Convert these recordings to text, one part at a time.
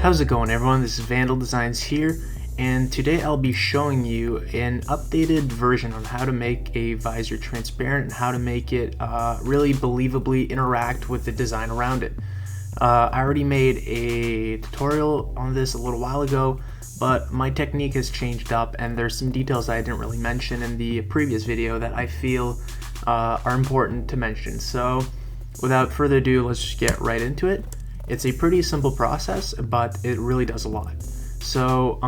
How's it going, everyone? This is Vandal Designs here, and today I'll be showing you an updated version on how to make a visor transparent and how to make it really believably interact with the design around it. I already made a tutorial on this a little while ago, but my technique has changed up and there's some details I didn't really mention in the previous video that I feel are important to mention. So without further ado, let's just get right into it. It's a pretty simple process, but it really does a lot. So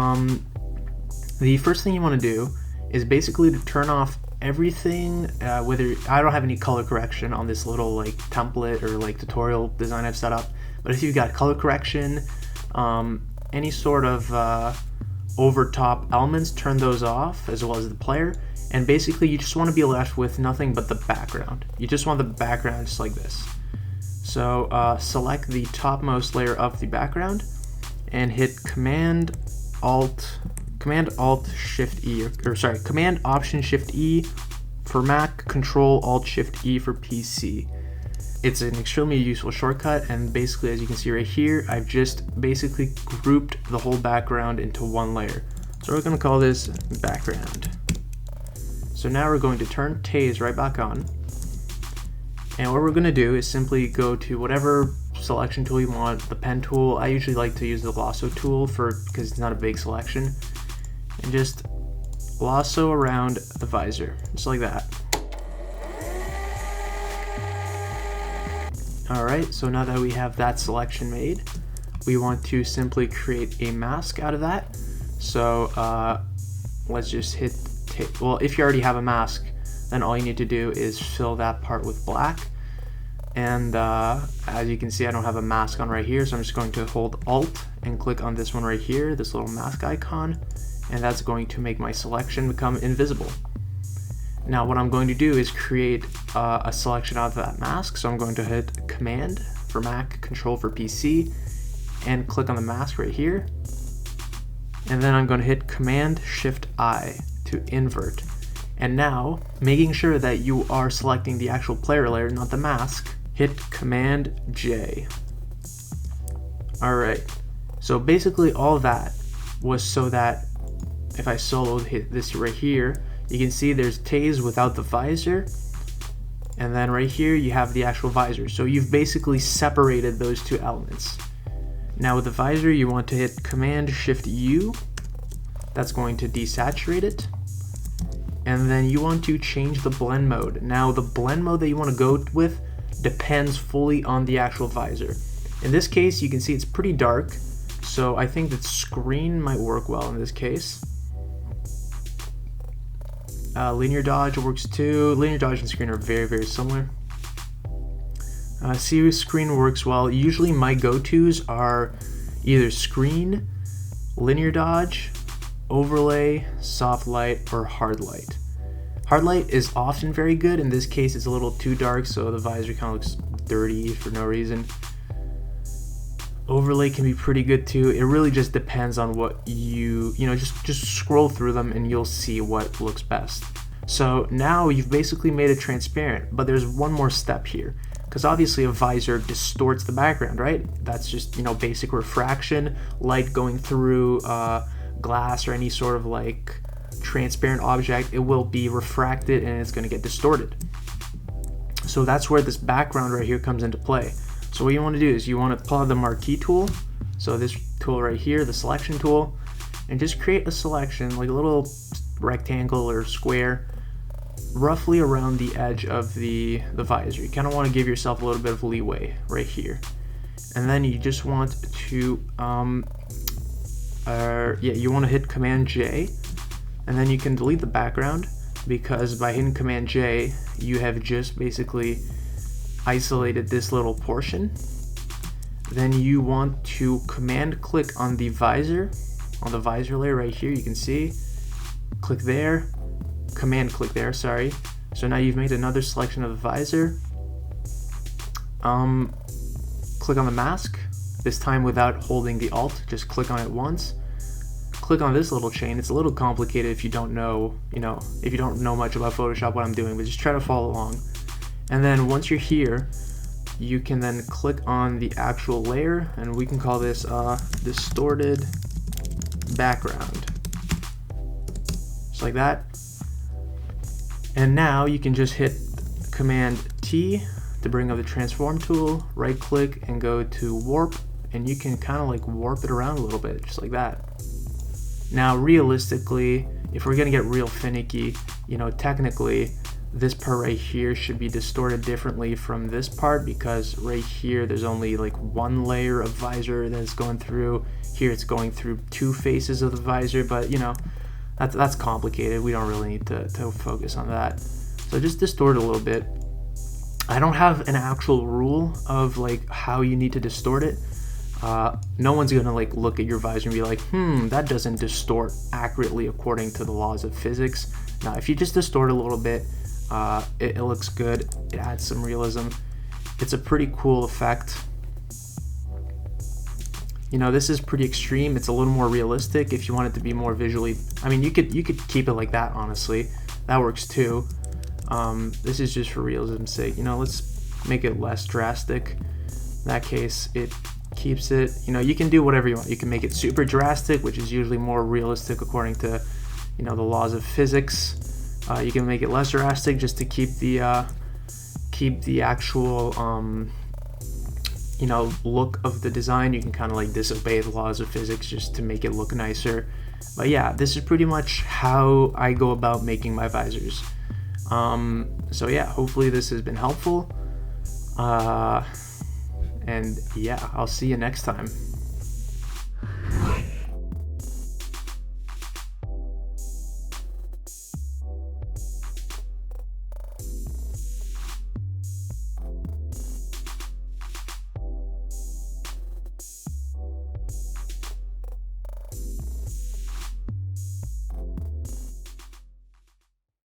the first thing you want to do is basically to turn off everything, whether I don't have any color correction on this little like template or like tutorial design I've set up, but if you've got color correction, any sort of over top elements, turn those off, as well as the player, and basically you just want to be left with nothing but the background. You just want the background just like this. So select the topmost layer of the background and hit Command Option Shift E for Mac, Control Alt Shift E for PC. It's an extremely useful shortcut, and basically, as you can see right here, I've just basically grouped the whole background into one layer. So we're going to call this background. So now we're going to turn Tase right back on. And what we're going to do is simply go to whatever selection tool you want, the pen tool. I usually like to use the lasso tool because it's not a big selection. And just lasso around the visor, just like that. Alright, so now that we have that selection made, we want to simply create a mask out of that. So let's just hit, well, if you already have a mask, then all you need to do is fill that part with black. And as you can see, I don't have a mask on right here, so I'm just going to hold Alt and click on this one right here, this little mask icon, and that's going to make my selection become invisible. Now what I'm going to do is create a selection out of that mask, so I'm going to hit Command for Mac, Control for PC, and click on the mask right here. And then I'm going to hit Command Shift I to invert. And now, making sure that you are selecting the actual player layer, not the mask, hit Command J. Alright, so basically all that was so that if I solo hit this right here, you can see there's Tase without the visor, and then right here you have the actual visor. So you've basically separated those two elements. Now with the visor, you want to hit Command Shift U. That's going to desaturate it. And then you want to change the blend mode. Now the blend mode that you want to go with depends fully on the actual visor. In this case, you can see it's pretty dark, so I think that screen might work well in this case. Linear dodge works too. Linear dodge and screen are very, very similar. See, screen works well. Usually my go-tos are either screen, linear dodge, overlay, soft light, or hard light. Hard light is often very good. In this case, it's a little too dark, so the visor kind of looks dirty for no reason. Overlay can be pretty good too. It really just depends on what just scroll through them and you'll see what looks best. So now you've basically made it transparent, but there's one more step here, because obviously a visor distorts the background, right? That's just, basic refraction, light going through glass or any sort of like transparent object, it will be refracted and it's going to get distorted. So that's where this background right here comes into play. So what you want to do is you want to pull out the marquee tool, so this tool right here, the selection tool, and just create a selection, like a little rectangle or square, roughly around the edge of the visor. You kind of want to give yourself a little bit of leeway right here. And then you just want to you want to hit Command J, and then you can delete the background, because by hitting Command J you have just basically isolated this little portion. Then you want to command click on the visor layer right here. You can see, click there, command click there, sorry. So now you've made another selection of the visor. Click on the mask, this time without holding the Alt, just click on it once. Click on this little chain. It's a little complicated if you don't know, if you don't know much about Photoshop, what I'm doing, but just try to follow along. And then once you're here, you can then click on the actual layer, and we can call this distorted background, just like that. And now you can just hit Command T to bring up the transform tool, right click and go to warp, and you can kind of like warp it around a little bit, just like that. Now realistically, if we're gonna get real finicky, you know, technically this part right here should be distorted differently from this part, because right here there's only like one layer of visor that's going through. Here it's going through two faces of the visor, but you know, that's complicated. We don't really need to focus on that. So just distort it a little bit. I don't have an actual rule of like how you need to distort it. No one's gonna like look at your visor and be like, that doesn't distort accurately according to the laws of physics. Now, if you just distort a little bit, it looks good. It adds some realism. It's a pretty cool effect. You know, this is pretty extreme. It's a little more realistic. If you want it to be more visually, I mean, you could keep it like that. Honestly, that works too. This is just for realism's sake. You know, let's make it less drastic. In that case, it keeps it. You know, you can do whatever you want. You can make it super drastic, which is usually more realistic according to, you know, the laws of physics. You can make it less drastic just to keep the actual you know, look of the design. You can kind of like disobey the laws of physics just to make it look nicer. But yeah, this is pretty much how I go about making my visors. So yeah, hopefully this has been helpful. And yeah, I'll see you next time.